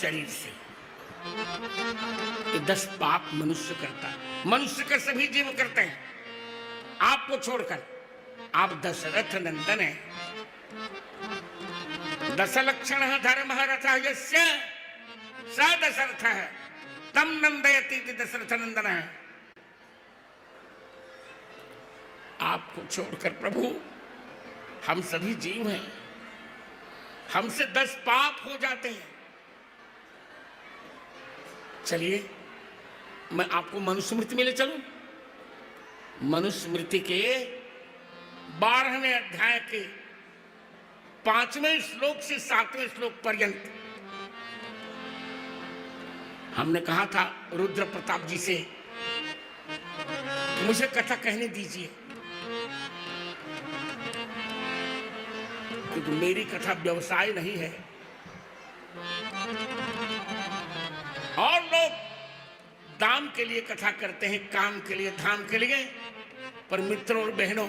शरीर से। ये 10 पाप मनुष्य करता है, मनुष्य का सभी जीव करते हैं, आपको छोड़कर। आप दशरथ नंदन है। दशलक्षण धर्म रथ यस्य स दशरथ है तम नंदयति दशरथ नंदन है। आपको छोड़कर प्रभु हम सभी जीव हैं, हमसे 10 पाप हो जाते हैं। चलिए मैं आपको मनुस्मृति में ले चलूं। मनुस्मृति के 12वें अध्याय के 5वें श्लोक से 7वें श्लोक पर्यंत हमने कहा था रुद्र प्रताप जी से, मुझे कथा कहने दीजिए, क्योंकि मेरी कथा व्यवसाय नहीं है। और लोग दाम के लिए कथा करते हैं, काम के लिए, धाम के लिए, पर मित्रों और बहनों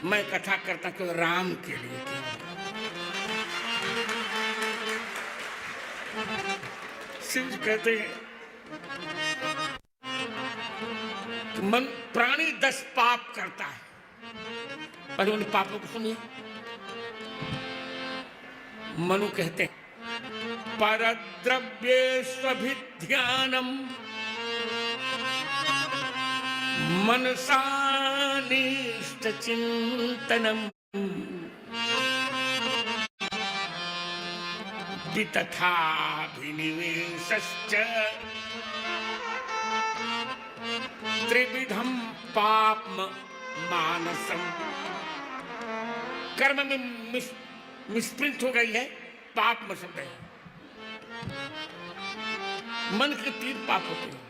मैं कथा करता केवल राम के लिए। शिव जी कहते हैं कि मन प्राणी 10 पाप करता है, पर उन पापों को सुनिए। मनु कहते हैं परद्रव्येष्वभिध्यानम् मनसानिष्टचिन्तनम् वितथाभिनिवेशश्च त्रिविधं पापम मानसम्। कर्म में मिसप्रिंट हो गई है, पाप में शब्द है। मन के 3 पाप होते हैं।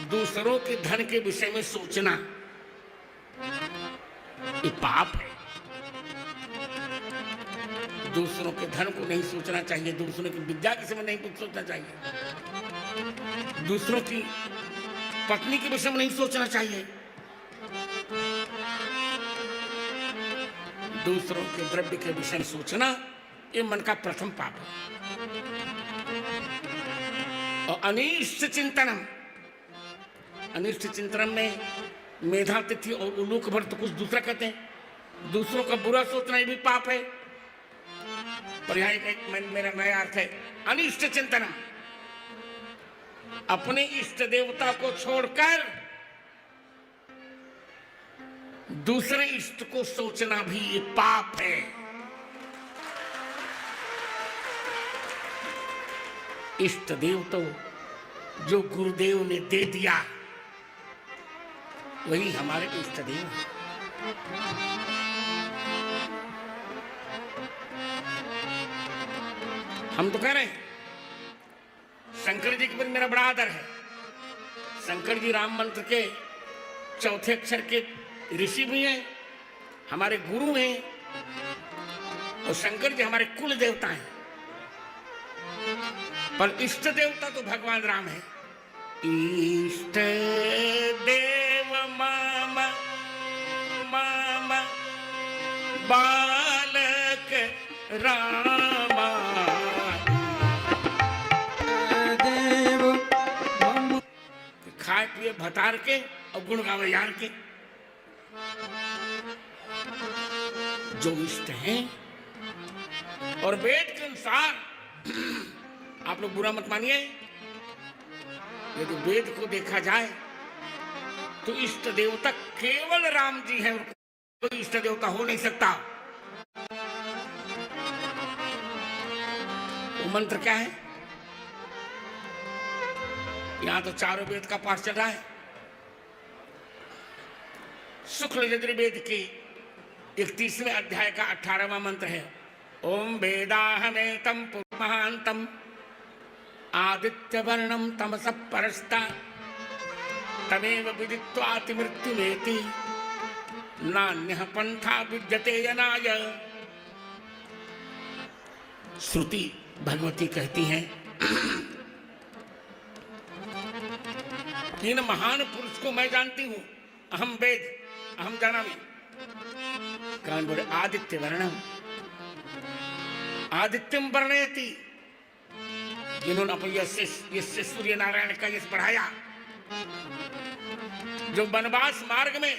दूसरों के धन के विषय में सोचना, ये पाप है। दूसरों के धन को नहीं सोचना चाहिए, दूसरों की विद्या के विषय में नहीं कुछ सोचना चाहिए, दूसरों की पत्नी के विषय में नहीं सोचना चाहिए, दूसरों के द्रव्य के विषय में सोचना, ये मन का प्रथम पाप है। और अनिष्ट चिंतनम, अनिष्ट चिंतन में मेधा तिथि और उलूक भर तो कुछ दूसरा कहते हैं। दूसरों का बुरा सोचना ये भी पाप है। पर यहाँ एक मेरा नया अर्थ है, अनिष्ट चिंतनम, अपने इष्ट देवता को छोड़कर दूसरे इष्ट को सोचना भी ये पाप है। इष्ट देव तो जो गुरुदेव ने दे दिया वही हमारे इष्ट देव है। हम तो कह रहे हैं शंकर जी के प्रति मेरा बड़ा आदर है। शंकर जी राम मंत्र के चौथे अक्षर के ऋषि भी हैं, हमारे गुरु हैं, और शंकर जी हमारे कुल देवता हैं। पर इष्ट देवता तो भगवान राम है। इष्ट देव मम मम बालक रामा देव मम। खाए पिए भतार के और गुण गावे यार के। जो इष्ट हैं और वेद के अनुसार, आप लोग बुरा मत मानिए, यदि वेद को देखा जाए तो इष्ट देवता केवल राम जी हैं, कोई इष्ट देवता हो नहीं सकता। वो मंत्र क्या है? यहां तो चारों वेद का पाठ चल रहा है। शुक्ल यजुर्वेद की 31वें अध्याय का 18वां मंत्र है, ओम वेदाहमेतं पुरुषमहान्तं आदित्य वर्णम तमसः परस्ता तमेव विदित्वाति मृत्युमेति नान्यः पंथा विद्यते यनाय। श्रुति भगवती कहती हैं इन महान पुरुष को मैं जानती हूं, अहम वेद अहम जानामि। कान बोले आदित्य वर्णम, आदित्यम वर्णयति, जिन्होंने यस्य सूर्य नारायण का यश बढ़ाया, जो वनवास मार्ग में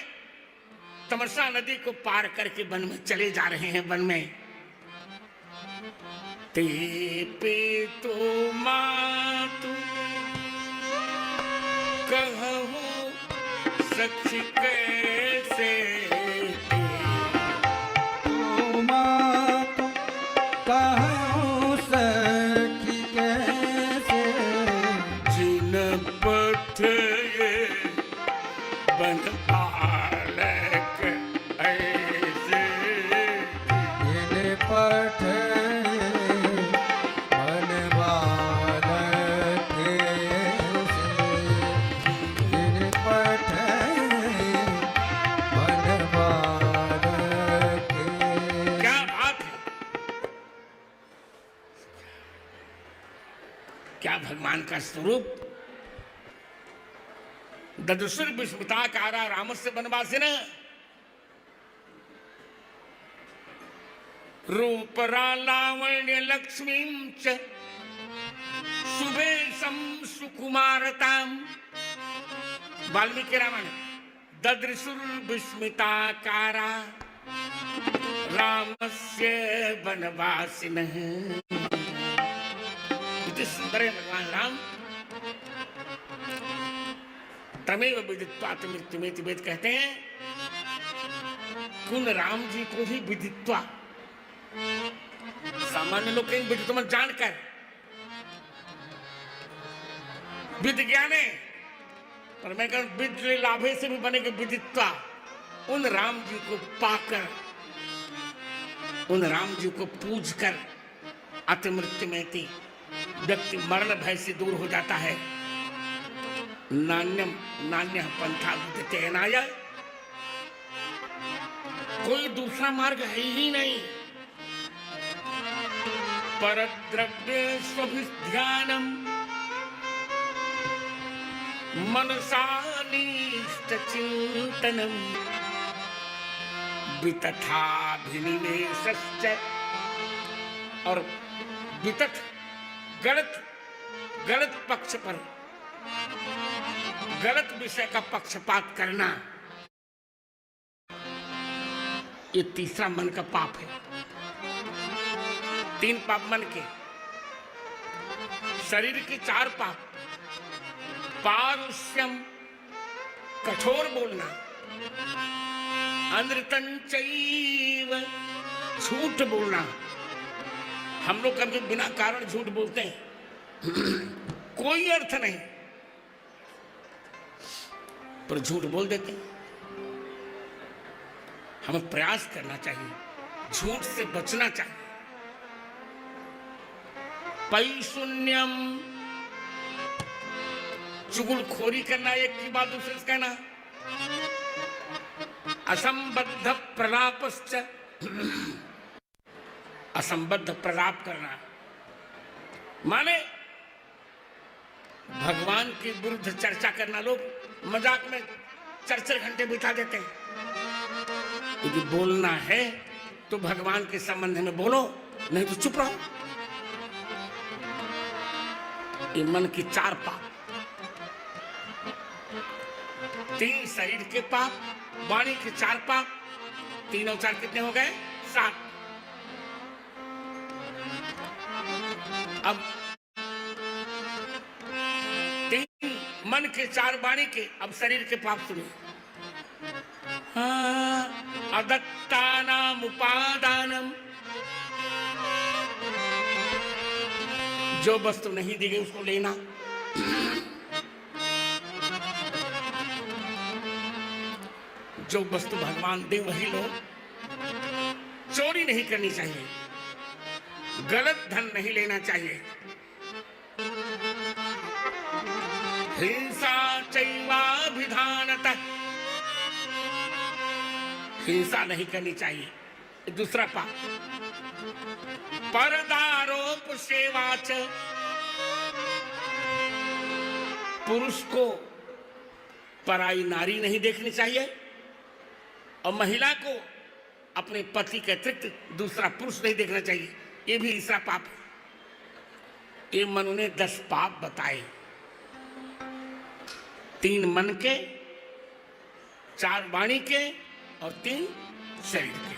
तमसा नदी को पार करके वन में चले जा रहे हैं। वन में ते पे तो मातु कहूं सखी कैसे, तो मातु कहूं सखी कैसे, जिन पथ ये बन बालक ऐसे, जिन पथ बन बालक ऐसे, जिन पथ बन बालक ऐसे। क्या बात है, क्या भगवान का स्वरूप। ददुसुर विस्मिताकारा रामस्य वनवासिन रूपरालावण्य लक्ष्मीं च सुवेशं सुकुमारताम्। वाल्मीकि रामायण। ददृशुर विस्मिताकारा रामस्य वनवासिनः। इतने सुंदर है भगवान राम। तमेव विदित्वा मृत्युमेति वेद कहते हैं, कुल राम जी को ही विदित्वा, सामान्य लोग कहीं विदित्वा जानकर, विद ज्ञाने, पर मैं कहूं विद लाभे से भी बनेगा विदित्वा। उन राम जी को पाकर, उन राम जी को पूज कर अति मृत्युमेति व्यक्ति मरण भय से दूर हो जाता है। नान्यम नान्य पंथा विद्यतेनाय, कोई दूसरा मार्ग है ही नहीं। परद्रव्ये स्वभिध्यानम मनसानिष्ट चिंतनम वितथाभिनिवेशश्च, और वितथ गलत पक्ष पर गलत विषय का पक्षपात करना, ये तीसरा मन का पाप है। तीन पाप मन के, शरीर के चार पाप, पारुष्यम कठोर बोलना, अनृतं चैव झूठ बोलना। हम लोग कभी बिना कारण झूठ बोलते हैं, कोई अर्थ नहीं, पर झूठ बोल देते हैं। हमें प्रयास करना चाहिए, झूठ से बचना चाहिए। पैशून्यम, चुगलखोरी करना, एक की बात दूसरे से कहना। असंबद्ध प्रलापश्च, असंबद्ध प्रलाप करना माने भगवान के विरुद्ध चर्चा करना। लोग मजाक में 4-4 घंटे बिता देते हैं। यदि बोलना है तो भगवान के संबंध में बोलो, नहीं तो चुप रहो। ये मन की 4 पाप, 3 शरीर के पाप, वाणी के 4 पाप, 3 और 4 कितने हो गए? 7। अब 3 मन के, 4 वाणी के, अब शरीर के पाप सुनिए। अदत्तानाम उपादानम, जो वस्तु नहीं दी गई उसको लेना। जो वस्तु भगवान दे वही लो। चोरी नहीं करनी चाहिए, गलत धन नहीं लेना चाहिए। हिंसा चैवाभिधानतः, हिंसा नहीं करनी चाहिए। दूसरा पाप परदारोप सेवाच, पुरुष को पराई नारी नहीं देखनी चाहिए और महिला को अपने पति के अतिरिक्त दूसरा पुरुष नहीं देखना चाहिए, ये भी तीसरा पाप है। ये मनु ने 10 पाप बताए, 3 मन के, 4 वाणी के और 3 शरीर के।